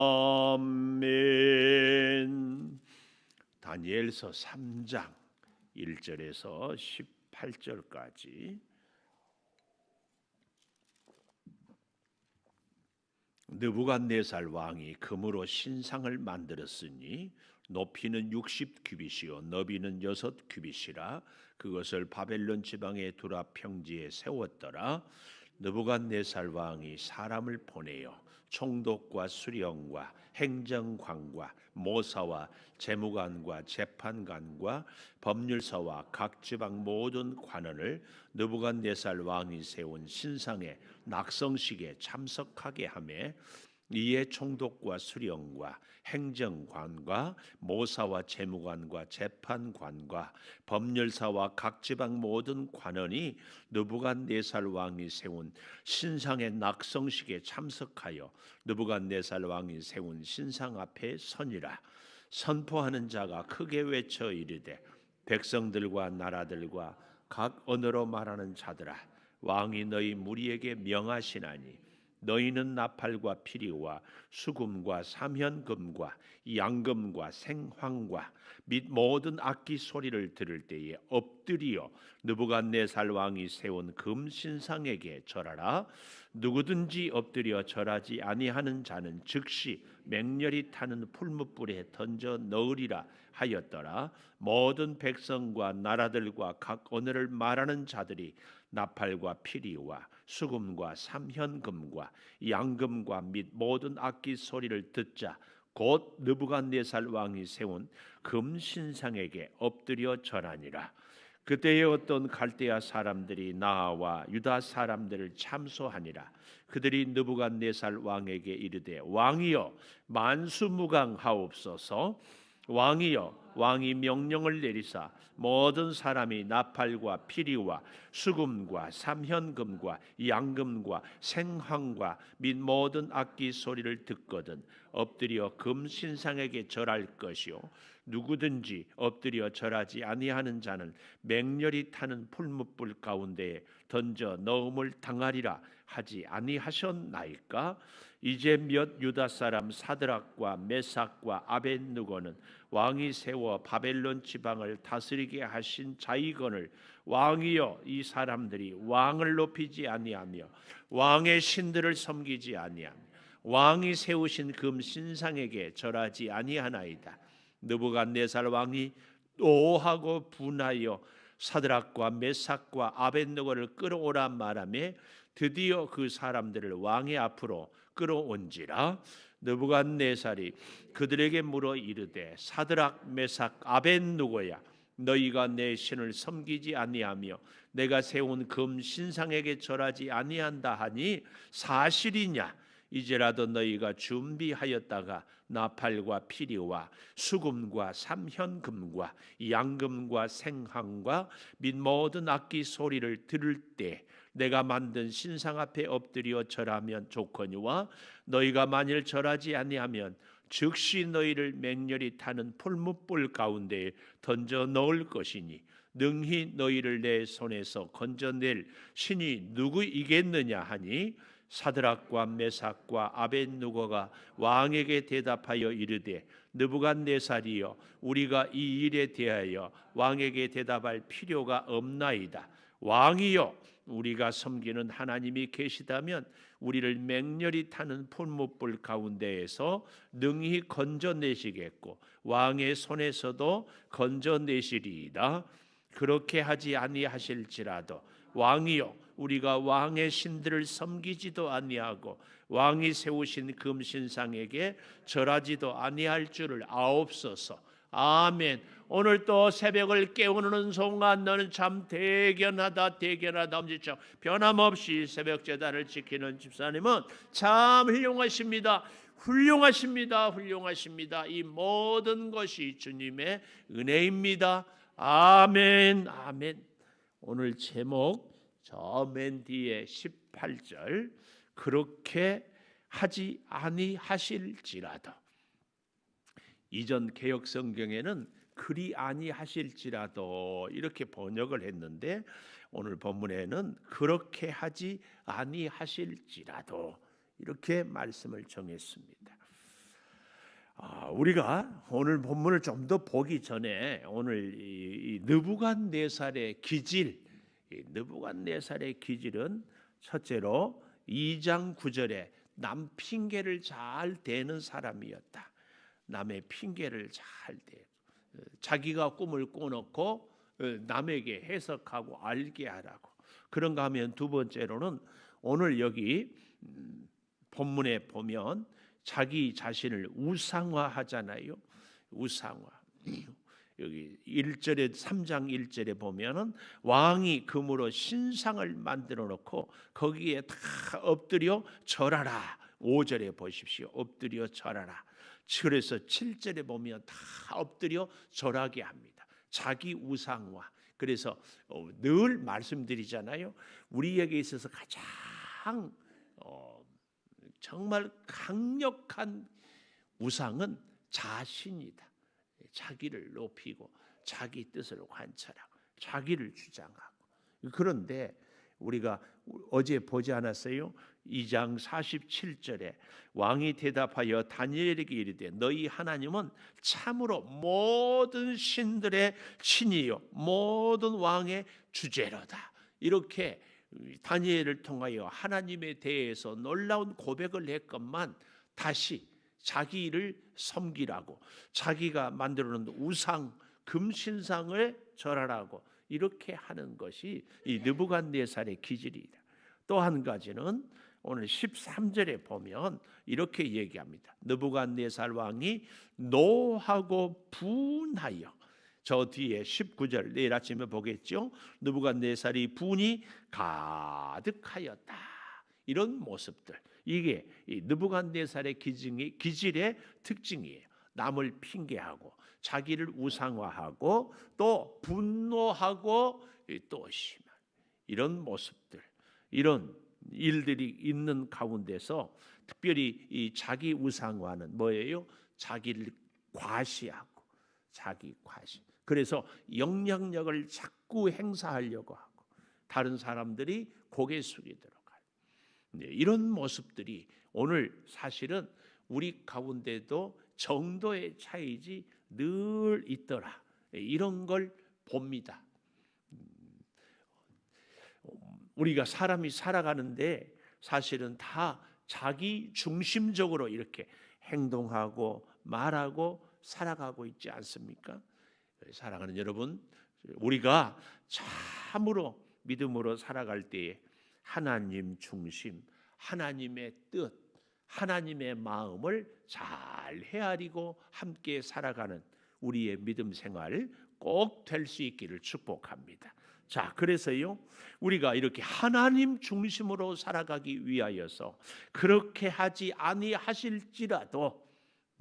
아멘. 다니엘서 3장 1절에서 18절까지. 느부갓네살 왕이 금으로 신상을 만들었으니 높이는 60규빗이요 너비는 6규빗이라 그것을 바벨론 지방의 두라 평지에 세웠더라. 느부갓네살 왕이 사람을 보내어 총독과 수령과 행정관과 모사와 재무관과 재판관과 법률사와 각 지방 모든 관원을 느부갓네살 왕이 세운 신상의 낙성식에 참석하게 하며 이에 총독과 수령과 행정관과 모사와 재무관과 재판관과 법률사와 각 지방 모든 관원이 느부갓네살 왕이 세운 신상의 낙성식에 참석하여 느부갓네살 왕이 세운 신상 앞에 서니라. 선포하는 자가 크게 외쳐 이르되 백성들과 나라들과 각 언어로 말하는 자들아, 왕이 너희 무리에게 명하시나니 너희는 나팔과 피리와 수금과 사면금과 양금과 생황과 및 모든 악기 소리를 들을 때에 엎드리어 느부갓네살 왕이 세운 금 신상에게 절하라. 누구든지 엎드려 절하지 아니하는 자는 즉시 맹렬히 타는 풀무불에 던져 넣으리라 하였더라. 모든 백성과 나라들과 각 언어를 말하는 자들이 나팔과 피리와 수금과 삼현금과 양금과 및 모든 악기 소리를 듣자 곧 느부갓네살 왕이 세운 금 신상에게 엎드려 절하니라. 그때에 어떤 갈대아 사람들이 나아와 유다 사람들을 참소하니라. 그들이 느부갓네살 왕에게 이르되 왕이여 만수무강하옵소서. 왕이여 왕이 명령을 내리사 모든 사람이 나팔과 피리와 수금과 삼현금과 양금과 생황과 및 모든 악기 소리를 듣거든 엎드려 금 신상에게 절할 것이요 누구든지 엎드려 절하지 아니하는 자는 맹렬히 타는 풀무불 가운데에 던져 넣음을 당하리라 하지 아니하셨나이까? 이제 몇 유다 사람 사드락과 메삭과 아벳느고는 왕이 세워 바벨론 지방을 다스리게 하신 자이건을 왕이여 이 사람들이 왕을 높이지 아니하며 왕의 신들을 섬기지 아니하며 왕이 세우신 금 신상에게 절하지 아니하나이다. 느부갓네살 왕이 노하고 분하여 사드락과 메삭과 아벳느고를 끌어오라 말하며 드디어 그 사람들을 왕의 앞으로 끌어온지라. 느부갓네살이 그들에게 물어 이르되 사드락 메삭 아벳느고야 너희가 내 신을 섬기지 아니하며 내가 세운 금 신상에게 절하지 아니한다 하니 사실이냐? 이제라도 너희가 준비하였다가 나팔과 피리와 수금과 삼현금과 양금과 생황과 및 모든 악기 소리를 들을 때 내가 만든 신상 앞에 엎드려 절하면 좋거니와 너희가 만일 절하지 아니하면 즉시 너희를 맹렬히 타는 풀무불 가운데에 던져 넣을 것이니 능히 너희를 내 손에서 건져낼 신이 누구이겠느냐 하니 사드락과 메삭과 아벳느고가 왕에게 대답하여 이르되 느부갓네살이여 우리가 이 일에 대하여 왕에게 대답할 필요가 없나이다. 왕이여 우리가 섬기는 하나님이 계시다면 우리를 맹렬히 타는 풀무불 가운데에서 능히 건져내시겠고 왕의 손에서도 건져내시리이다. 그렇게 하지 아니하실지라도 왕이여 우리가 왕의 신들을 섬기지도 아니하고 왕이 세우신 금 신상에게 절하지도 아니할 줄을 아옵소서. 아멘. 오늘 또 새벽을 깨우는 순간 너는 참 대견하다 엄지척 변함없이 새벽 제단을 지키는 집사님은 참 훌륭하십니다. 이 모든 것이 주님의 은혜입니다. 아멘. 오늘 제목 저 맨 뒤에 18절 그렇게 하지 아니하실지라도. 이전 개역 성경에는 그리 아니하실지라도 이렇게 번역을 했는데 오늘 본문에는 그렇게 하지 아니하실지라도 이렇게 말씀을 정했습니다. 우리가 오늘 본문을 좀 더 보기 전에 오늘 이 느부갓네살의 기질, 이 느부갓네살의 기질은 첫째로 2장 9절에 남 핑계를 잘 대는 사람이었다. 남의 핑계를 잘 대. 자기가 꿈을 꿔놓고 남에게 해석하고 알게 하라고. 그런가 하면 두 번째로는 오늘 여기 본문에 보면 자기 자신을 우상화하잖아요. 우상화. 여기 1절에 3장 1절에 보면은 왕이 금으로 신상을 만들어 놓고 거기에 다 엎드려 절하라. 5절에 보십시오. 엎드려 절하라. 그래서 7절에 보면 다 엎드려 절하게 합니다. 자기 우상화. 그래서 늘 말씀드리잖아요. 우리에게 있어서 가장 정말 강력한 우상은 자신이다. 자기를 높이고 자기 뜻을 관찰하고 자기를 주장하고. 그런데 우리가 어제 보지 않았어요? 2장 47절에 왕이 대답하여 다니엘에게 이르되 너희 하나님은 참으로 모든 신들의 신이요 모든 왕의 주제로다. 이렇게 다니엘을 통하여 하나님에 대해서 놀라운 고백을 했건만 다시 자기를 섬기라고 자기가 만들어 놓은 우상 금신상을 절하라고 이렇게 하는 것이 이 느부갓네살의 기질이다. 또 한 가지는 오늘 13절에 보면 이렇게 얘기합니다. 느부갓네살 왕이 노하고 분하여, 저 뒤에 19절 내일 아침에 보겠죠. 느부갓네살이 분이 가득하였다. 이런 모습들, 이게 이 느부갓네살의 기질의 특징이에요. 남을 핑계하고 자기를 우상화하고 또 분노하고 또 심한 이런 모습들, 이런 일들이 있는 가운데서 특별히 이 자기 우상화는 뭐예요? 자기를 과시하고 자기 과시. 그래서 영향력을 자꾸 행사하려고 하고 다른 사람들이 고개 숙이도록 하고 이런 모습들이 오늘 사실은 우리 가운데도 정도의 차이지 늘 있더라. 이런 걸 봅니다. 우리가 사람이 살아가는데 사실은 다 자기 중심적으로 이렇게 행동하고 말하고 살아가고 있지 않습니까? 사랑하는 여러분, 우리가 참으로 믿음으로 살아갈 때에 하나님 중심, 하나님의 뜻, 하나님의 마음을 잘 헤아리고 함께 살아가는 우리의 믿음 생활 꼭 될 수 있기를 축복합니다. 자, 그래서요, 우리가 이렇게 하나님 중심으로 살아가기 위하여서 그렇게 하지 아니하실지라도,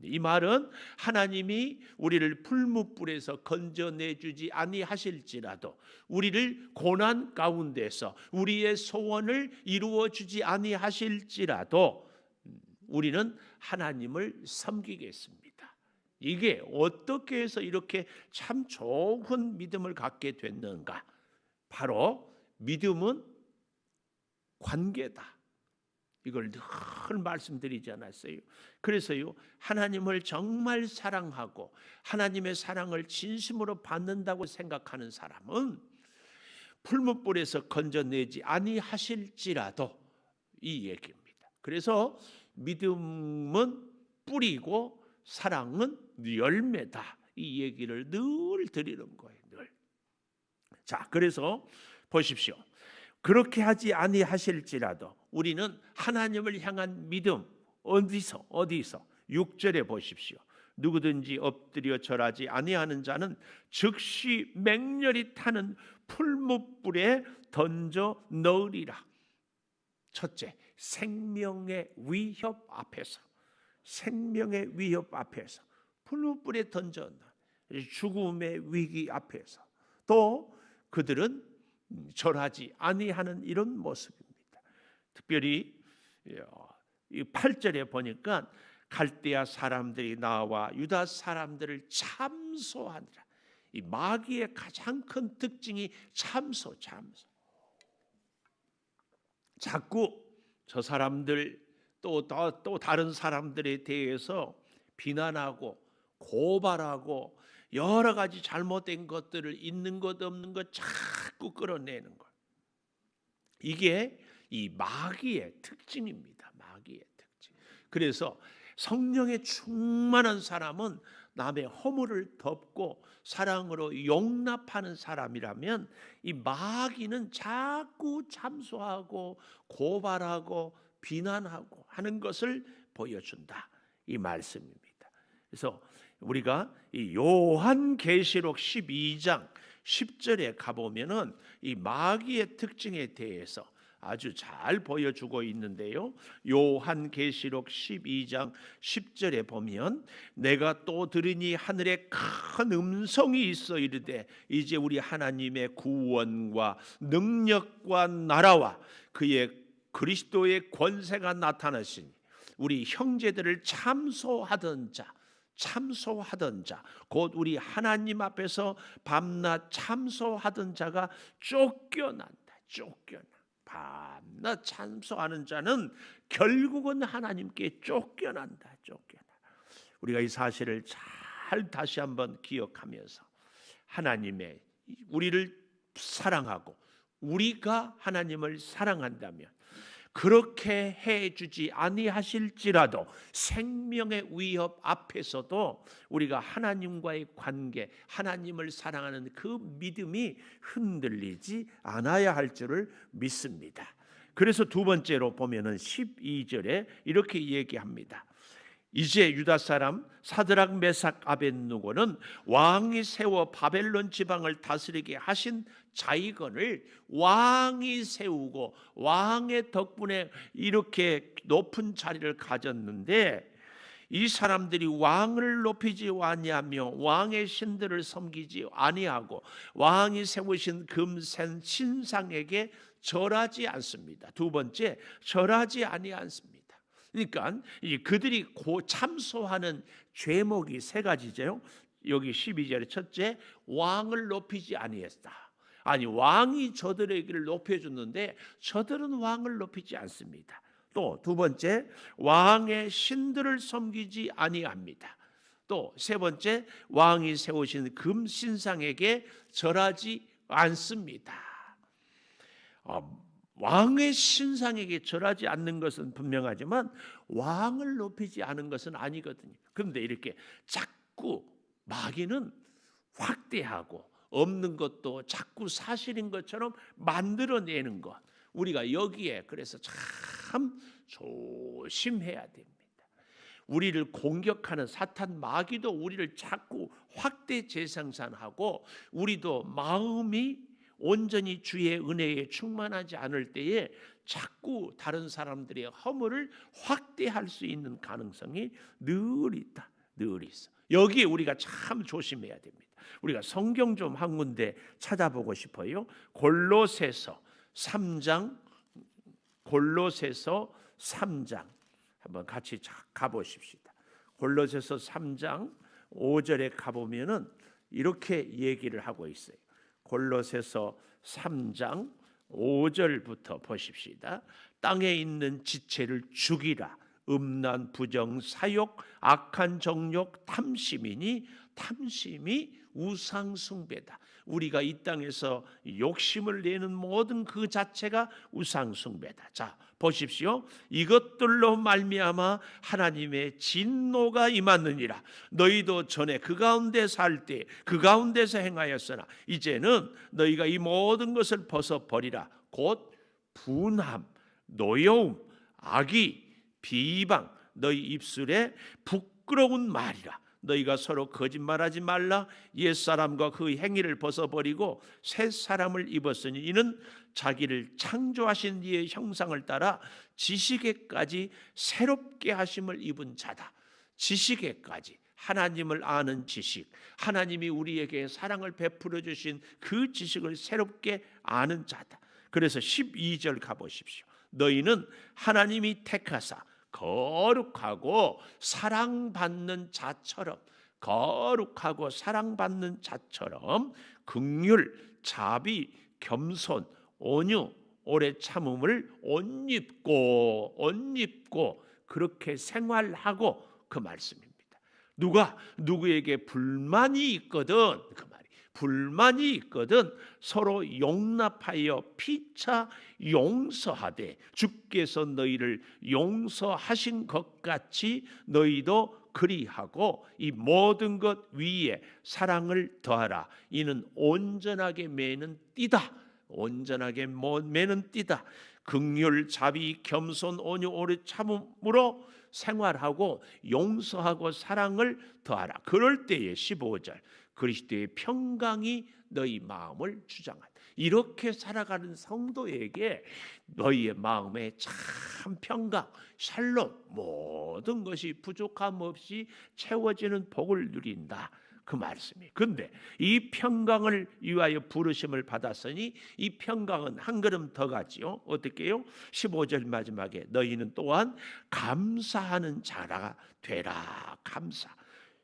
이 말은 하나님이 우리를 풀무불에서 건져내주지 아니하실지라도, 우리를 고난 가운데서 우리의 소원을 이루어주지 아니하실지라도 우리는 하나님을 섬기겠습니다. 이게 어떻게 해서 이렇게 참 좋은 믿음을 갖게 됐는가? 바로 믿음은 관계다. 이걸 늘 말씀드리지 않았어요? 그래서요, 하나님을 정말 사랑하고 하나님의 사랑을 진심으로 받는다고 생각하는 사람은 풀무불에서 건져내지 아니하실지라도 이 얘기입니다. 그래서 믿음은 뿌리고 사랑은 열매다. 이 얘기를 늘 드리는 거예요. 늘. 자, 그래서 보십시오. 그렇게 하지 아니하실지라도 우리는 하나님을 향한 믿음, 어디서 6절에 보십시오. 누구든지 엎드려 절하지 아니하는 자는 즉시 맹렬히 타는 풀무불에 던져 넣으리라. 첫째, 생명의 위협 앞에서, 생명의 위협 앞에서 풀무불에 던져 넣는 죽음의 위기 앞에서 또 그들은 절하지 아니하는 이런 모습입니다. 특별히 이 8절에 보니까 갈대아 사람들이 나와 유다 사람들을 참소하니라. 이 마귀의 가장 큰 특징이 참소. 자꾸 저 사람들 또 다른 사람들에 대해서 비난하고 고발하고 여러 가지 잘못된 것들을 있는 것 없는 것 자꾸 끌어내는 것. 이게 이 마귀의 특징입니다. 마귀의 특징. 그래서 성령에 충만한 사람은 남의 허물을 덮고 사랑으로 용납하는 사람이라면 이 마귀는 자꾸 참소하고 고발하고 비난하고 하는 것을 보여준다. 이 말씀입니다. 그래서 우리가 이 요한계시록 12장 10절에 가보면은 이 마귀의 특징에 대해서 아주 잘 보여주고 있는데요. 요한계시록 12장 10절에 보면 내가 또 들으니 하늘에 큰 음성이 있어 이르되 이제 우리 하나님의 구원과 능력과 나라와 그의 그리스도의 권세가 나타나시니 우리 형제들을 참소하던 자 곧 우리 하나님 앞에서 밤낮 참소하던 자가 쫓겨난다. 밤낮 참소하는 자는 결국은 하나님께 쫓겨난다. 우리가 이 사실을 잘 다시 한번 기억하면서 하나님의 우리를 사랑하고 우리가 하나님을 사랑한다면 그렇게 해주지 아니하실지라도 생명의 위협 앞에서도 우리가 하나님과의 관계, 하나님을 사랑하는 그 믿음이 흔들리지 않아야 할 줄을 믿습니다. 그래서 두 번째로 보면은 12절에 이렇게 얘기합니다. 이제 유다 사람 사드락 메삭 아벳느고는 왕이 세워 바벨론 지방을 다스리게 하신 자이건을 왕이 세우고 왕의 덕분에 이렇게 높은 자리를 가졌는데 이 사람들이 왕을 높이지 아니하며 왕의 신들을 섬기지 아니하고 왕이 세우신 금센 신상에게 절하지 않습니다. 두 번째, 절하지 아니하습니다. 그러니까 그들이 참소하는 죄목이 세 가지죠. 여기 12절에 첫째, 왕을 높이지 아니했다. 아니, 왕이 저들에게를 높여줬는데 저들은 왕을 높이지 않습니다. 또 두 번째, 왕의 신들을 섬기지 아니합니다. 또 세 번째, 왕이 세우신 금신상에게 절하지 않습니다. 왕의 신상에게 절하지 않는 것은 분명하지만 왕을 높이지 않은 것은 아니거든요. 그런데 이렇게 자꾸 마귀는 확대하고 없는 것도 자꾸 사실인 것처럼 만들어내는 것, 우리가 여기에 그래서 참 조심해야 됩니다. 우리를 공격하는 사탄 마귀도 우리를 자꾸 확대 재생산하고 우리도 마음이 온전히 주의 은혜에 충만하지 않을 때에 자꾸 다른 사람들의 허물을 확대할 수 있는 가능성이 늘 있다. 늘 있어. 여기에 우리가 참 조심해야 됩니다. 우리가 성경 좀 한 군데 찾아보고 싶어요. 골로새서 3장 한번 같이 가보십시다. 골로새서 3장 5절에 가보면은 이렇게 얘기를 하고 있어요. 골로새서 3장 5절부터 보십시다. 땅에 있는 지체를 죽이라. 음란, 부정, 사욕, 악한 정욕, 탐심이니 탐심이 우상 숭배다. 우리가 이 땅에서 욕심을 내는 모든 그 자체가 우상 숭배다. 자, 보십시오. 이것들로 말미암아 하나님의 진노가 임하느니라. 너희도 전에 그 가운데 살 때 그 가운데서 행하였으나 이제는 너희가 이 모든 것을 벗어버리라. 곧 분함, 노여움, 악의, 비방, 너희 입술에 부끄러운 말이라. 너희가 서로 거짓말하지 말라. 옛사람과 그 행위를 벗어버리고 새 사람을 입었으니 이는 자기를 창조하신 이의 형상을 따라 지식에까지 새롭게 하심을 입은 자다. 지식에까지, 하나님을 아는 지식, 하나님이 우리에게 사랑을 베풀어 주신 그 지식을 새롭게 아는 자다. 그래서 12절 가보십시오. 너희는 하나님이 택하사 거룩하고 사랑받는 자처럼 긍휼, 자비, 겸손, 온유, 오래 참음을 옷입고 그렇게 생활하고 그 말씀입니다. 누가 누구에게 불만이 있거든, 그 말이 불만이 있거든 서로 용납하여 피차 용서하되 주께서 너희를 용서하신 것 같이 너희도 그리하고 이 모든 것 위에 사랑을 더하라. 이는 온전하게 매는 띠다. 온전하게 매는 띠다. 긍휼, 자비, 겸손, 온유, 오래 참음으로 생활하고 용서하고 사랑을 더하라. 그럴 때에 15절 그리스도의 평강이 너희 마음을 주장하라. 이렇게 살아가는 성도에게 너희의 마음에 참 평강, 샬롬, 모든 것이 부족함 없이 채워지는 복을 누린다. 그 말씀이. 근데 이 평강을 위하여 부르심을 받았으니 이 평강은 한 걸음 더 가지요. 어떻게요? 15절 마지막에 너희는 또한 감사하는 자가 되라. 감사.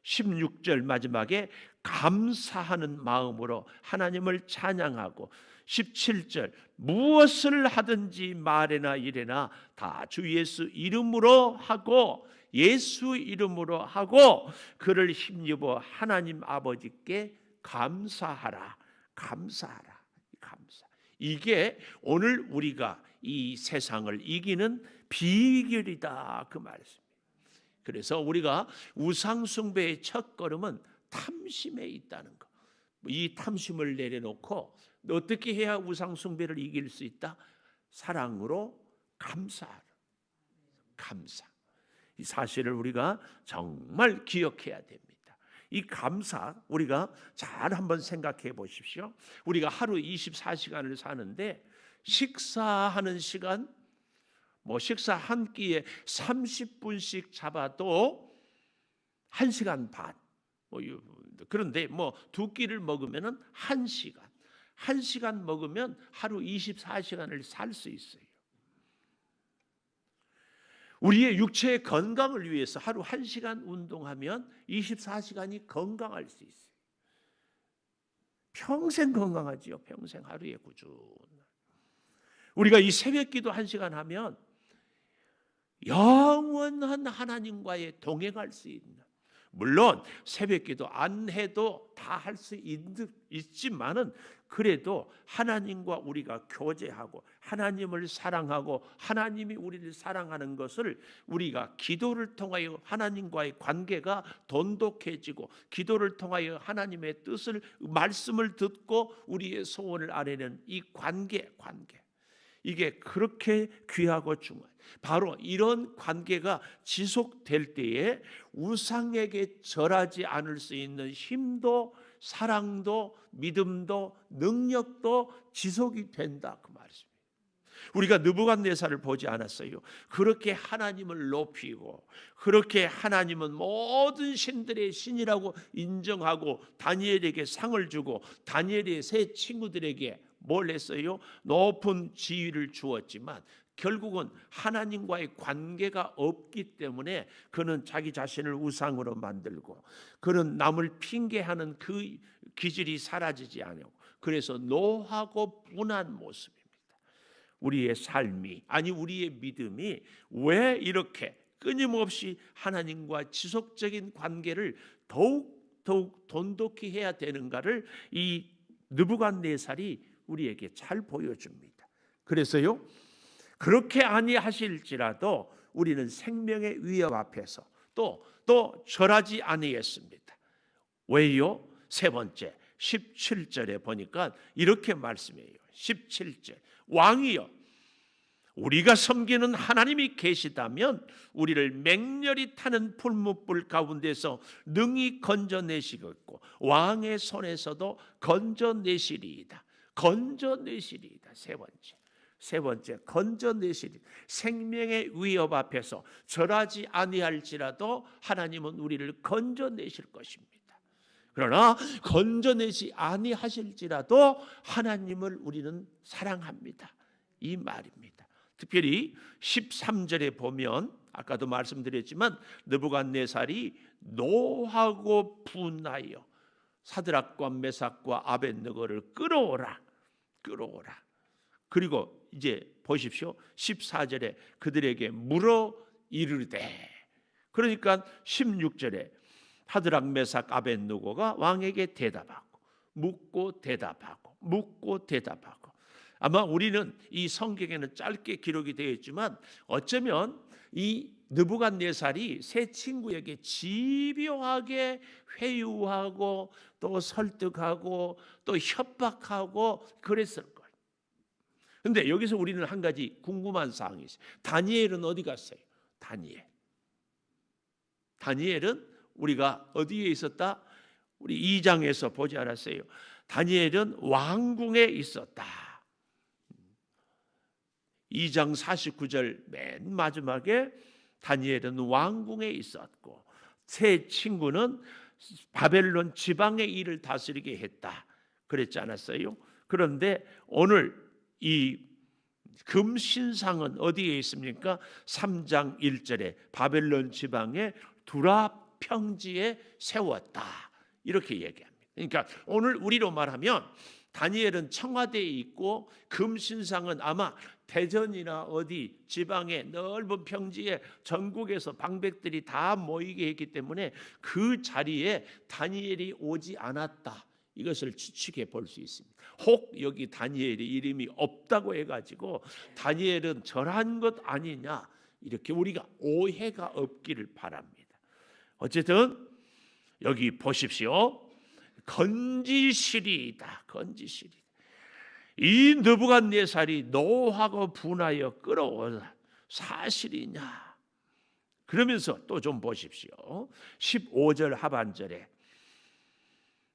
16절 마지막에 감사하는 마음으로 하나님을 찬양하고 17절 무엇을 하든지 말이나 이래나 다 주 예수 이름으로 하고 예수 이름으로 하고 그를 힘입어 하나님 아버지께 감사하라. 감사하라. 감사. 이게 오늘 우리가 이 세상을 이기는 비결이다. 그 말씀. 그래서 우리가 우상숭배의 첫 걸음은 탐심에 있다는 거. 이 탐심을 내려놓고 어떻게 해야 우상숭배를 이길 수 있다? 사랑으로 감사하라. 감사. 이 사실을 우리가 정말 기억해야 됩니다. 이 감사 우리가 잘 한번 생각해 보십시오. 우리가 하루 24시간을 사는데 식사하는 시간 식사 한 끼에 30분씩 잡아도 1시간 반. 그런데 두 끼를 먹으면은 1시간. 1시간 먹으면 하루 24시간을 살 수 있어요. 우리의 육체의 건강을 위해서 하루 1시간 운동하면 24시간이 건강할 수 있어요. 평생 건강하지요. 평생 하루에 꾸준히. 우리가 이 새벽기도 1시간 하면 영원한 하나님과의 동행할 수 있는, 물론 새벽기도 안 해도 다 할 수 있지만은 그래도 하나님과 우리가 교제하고 하나님을 사랑하고 하나님이 우리를 사랑하는 것을 우리가 기도를 통하여 하나님과의 관계가 돈독해지고 기도를 통하여 하나님의 뜻을 말씀을 듣고 우리의 소원을 아뢰는 이 관계 이게 그렇게 귀하고 중요해요. 바로 이런 관계가 지속될 때에 우상에게 절하지 않을 수 있는 힘도 사랑도 믿음도 능력도 지속이 된다 그 말씀이에요. 우리가 느부갓네살을 보지 않았어요. 그렇게 하나님을 높이고 그렇게 하나님은 모든 신들의 신이라고 인정하고 다니엘에게 상을 주고 다니엘의 세 친구들에게 뭘 했어요? 높은 지위를 주었지만 결국은 하나님과의 관계가 없기 때문에 그는 자기 자신을 우상으로 만들고 그는 남을 핑계하는 그 기질이 사라지지 않고 그래서 노하고 분한 모습입니다. 우리의 삶이 우리의 믿음이 왜 이렇게 끊임없이 하나님과 지속적인 관계를 더욱 돈독히 해야 되는가를 이 느부갓네살이 우리에게 잘 보여줍니다. 그래서요 그렇게 아니하실지라도 우리는 생명의 위협 앞에서 또 절하지 아니했습니다. 왜요? 세 번째 17절에 보니까 이렇게 말씀해요. 17절 왕이여 우리가 섬기는 하나님이 계시다면 우리를 맹렬히 타는 풀무불 가운데서 능히 건져내시겠고 왕의 손에서도 건져내시리이다. 건져내시리이다. 세 번째 건져내시리. 생명의 위협 앞에서 절하지 아니할지라도 하나님은 우리를 건져내실 것입니다. 그러나 건져내지 아니하실지라도 하나님을 우리는 사랑합니다. 이 말입니다. 특별히 13절에 보면 아까도 말씀드렸지만 느부갓네살이 노하고 분하여 사드락과 메삭과 아벳느고를 끌어오라. 그리고 이제 보십시오. 14절에 그들에게 물어 이르되, 그러니까 16절에 사드락 메삭 아벳느고가 왕에게 대답하고 묻고 대답하고 묻고 대답하고. 아마 우리는 이 성경에는 짧게 기록이 되어 있지만 어쩌면 이 느부갓네살이 세 친구에게 집요하게 회유하고 또 설득하고 또 협박하고 그랬을 거예요. 그런데 여기서 우리는 한 가지 궁금한 사항이 있어요. 다니엘은 어디 갔어요? 다니엘은 우리가 어디에 있었다? 우리 2장에서 보지 않았어요? 다니엘은 왕궁에 있었다. 2장 49절 맨 마지막에 다니엘은 왕궁에 있었고 세 친구는 바벨론 지방의 일을 다스리게 했다. 그랬지 않았어요? 그런데 오늘 이 금신상은 어디에 있습니까? 3장 1절에 바벨론 지방의 두라 평지에 세웠다. 이렇게 얘기합니다. 그러니까 오늘 우리로 말하면 다니엘은 청와대에 있고 금신상은 아마 대전이나 어디 지방의 넓은 평지에 전국에서 방백들이 다 모이게 했기 때문에 그 자리에 다니엘이 오지 않았다. 이것을 추측해 볼 수 있습니다. 혹 여기 다니엘의 이름이 없다고 해가지고 다니엘은 절한 것 아니냐, 이렇게 우리가 오해가 없기를 바랍니다. 어쨌든 여기 보십시오. 건지실이다. 이 느부갓네살이 노하고 분하여 끌어온 사실이냐? 그러면서 또 좀 보십시오. 15절 하반절에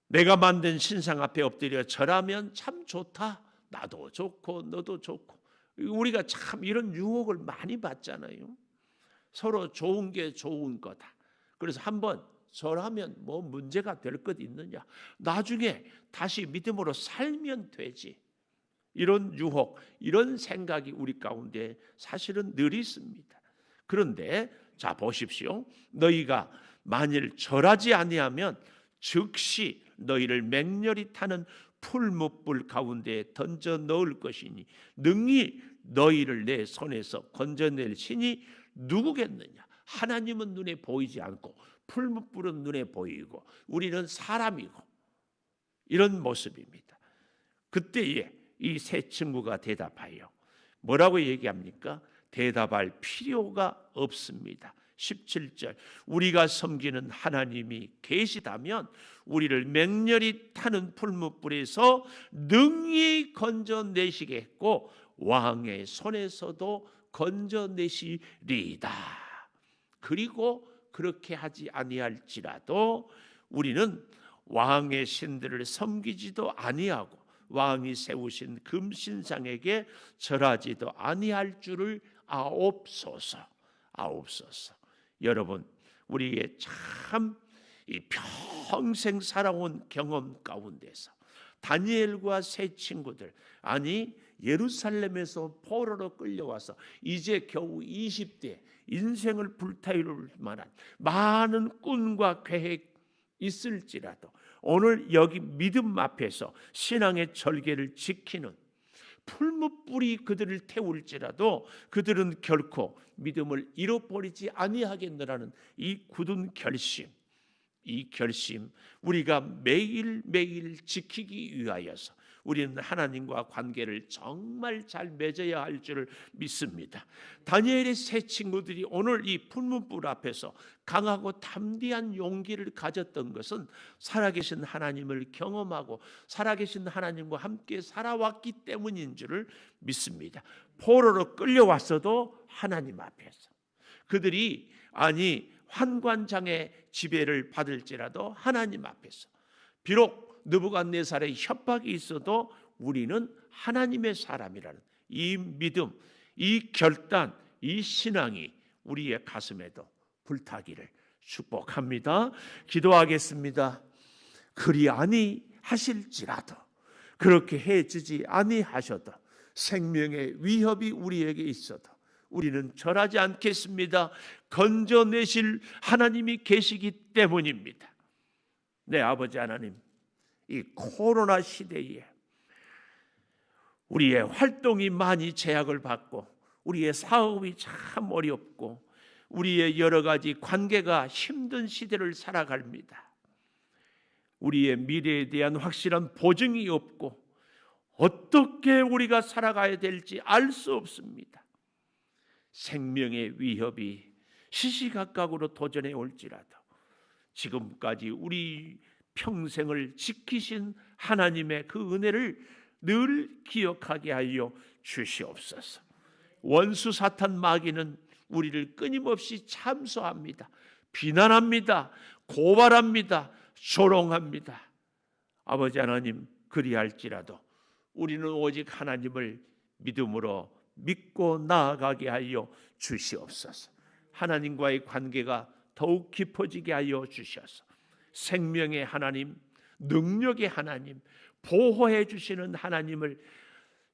내가 만든 신상 앞에 엎드려 절하면 참 좋다. 나도 좋고 너도 좋고. 우리가 참 이런 유혹을 많이 받잖아요. 서로 좋은 게 좋은 거다. 그래서 한번 절하면 뭐 문제가 될 것 있느냐? 나중에 다시 믿음으로 살면 되지. 이런 유혹, 이런 생각이 우리 가운데 사실은 늘 있습니다. 그런데 자 보십시오. 너희가 만일 절하지 아니하면 즉시 너희를 맹렬히 타는 풀무불 가운데에 던져 넣을 것이니 능히 너희를 내 손에서 건져낼 신이 누구겠느냐? 하나님은 눈에 보이지 않고 풀무불은 눈에 보이고 우리는 사람이고, 이런 모습입니다. 그때에 이 세 친구가 대답하여 뭐라고 얘기합니까? 대답할 필요가 없습니다. 17절 우리가 섬기는 하나님이 계시다면 우리를 맹렬히 타는 풀무불에서 능히 건져내시겠고 왕의 손에서도 건져내시리이다. 그리고 그렇게 하지 아니할지라도 우리는 왕의 신들을 섬기지도 아니하고 왕이 세우신 금신상에게 절하지도 아니할 줄을 아옵소서. 여러분, 우리의 참 이 평생 살아온 경험 가운데서 다니엘과 세 친구들, 아니 예루살렘에서 포로로 끌려와서 이제 겨우 20대 인생을 불태울 만한 많은 꿈과 계획 있을지라도 오늘 여기 믿음 앞에서 신앙의 절개를 지키는 풀무불이 그들을 태울지라도 그들은 결코 믿음을 잃어버리지 아니하겠느라는 이 굳은 결심, 이 결심 우리가 매일매일 지키기 위하여서 우리는 하나님과 관계를 정말 잘 맺어야 할 줄을 믿습니다. 다니엘의 세 친구들이 오늘 이 풀무불 앞에서 강하고 담대한 용기를 가졌던 것은 살아계신 하나님을 경험하고 살아계신 하나님과 함께 살아왔기 때문인 줄을 믿습니다. 포로로 끌려왔어도 하나님 앞에서 그들이 아니 환관장의 지배를 받을지라도 하나님 앞에서 비록 느부갓네살의 협박이 있어도 우리는 하나님의 사람이라는 이 믿음, 이 결단, 이 신앙이 우리의 가슴에도 불타기를 축복합니다. 기도하겠습니다. 그리 아니하실지라도 그렇게 해주지 아니하셔도 생명의 위협이 우리에게 있어도 우리는 절하지 않겠습니다. 건져내실 하나님이 계시기 때문입니다. 네, 아버지 하나님, 이 코로나 시대에 우리의 활동이 많이 제약을 받고 우리의 사업이 참 어렵고 우리의 여러 가지 관계가 힘든 시대를 살아갑니다. 우리의 미래에 대한 확실한 보증이 없고 어떻게 우리가 살아가야 될지 알 수 없습니다. 생명의 위협이 시시각각으로 도전해 올지라도 지금까지 우리 평생을 지키신 하나님의 그 은혜를 늘 기억하게 하여 주시옵소서. 원수 사탄 마귀는 우리를 끊임없이 참소합니다. 비난합니다. 고발합니다. 조롱합니다. 아버지 하나님, 그리할지라도 우리는 오직 하나님을 믿음으로 믿고 나아가게 하여 주시옵소서. 하나님과의 관계가 더욱 깊어지게 하여 주셔서 생명의 하나님, 능력의 하나님, 보호해 주시는 하나님을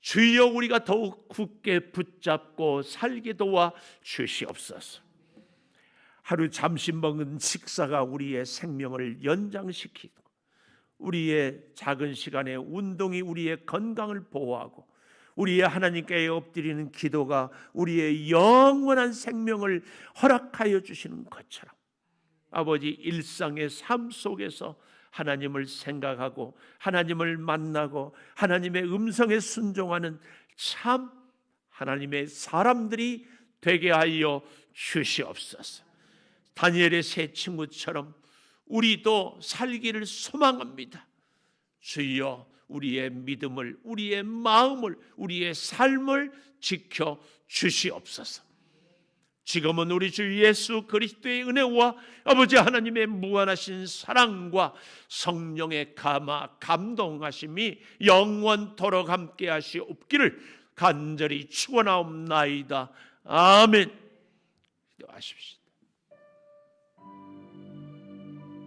주여 우리가 더욱 굳게 붙잡고 살게 도와 주시옵소서. 하루 잠시 먹은 식사가 우리의 생명을 연장시키고 우리의 작은 시간의 운동이 우리의 건강을 보호하고 우리의 하나님께 엎드리는 기도가 우리의 영원한 생명을 허락하여 주시는 것처럼 아버지, 일상의 삶 속에서 하나님을 생각하고 하나님을 만나고 하나님의 음성에 순종하는 참 하나님의 사람들이 되게 하여 주시옵소서. 다니엘의 세 친구처럼 우리도 살기를 소망합니다. 주여, 우리의 믿음을, 우리의 마음을, 우리의 삶을 지켜 주시옵소서. 지금은 우리 주 예수 그리스도의 은혜와 아버지 하나님의 무한하신 사랑과 성령의 감동하심이 영원토록 함께 하시옵기를 간절히 축원하옵나이다. 아멘. 기도하십시오.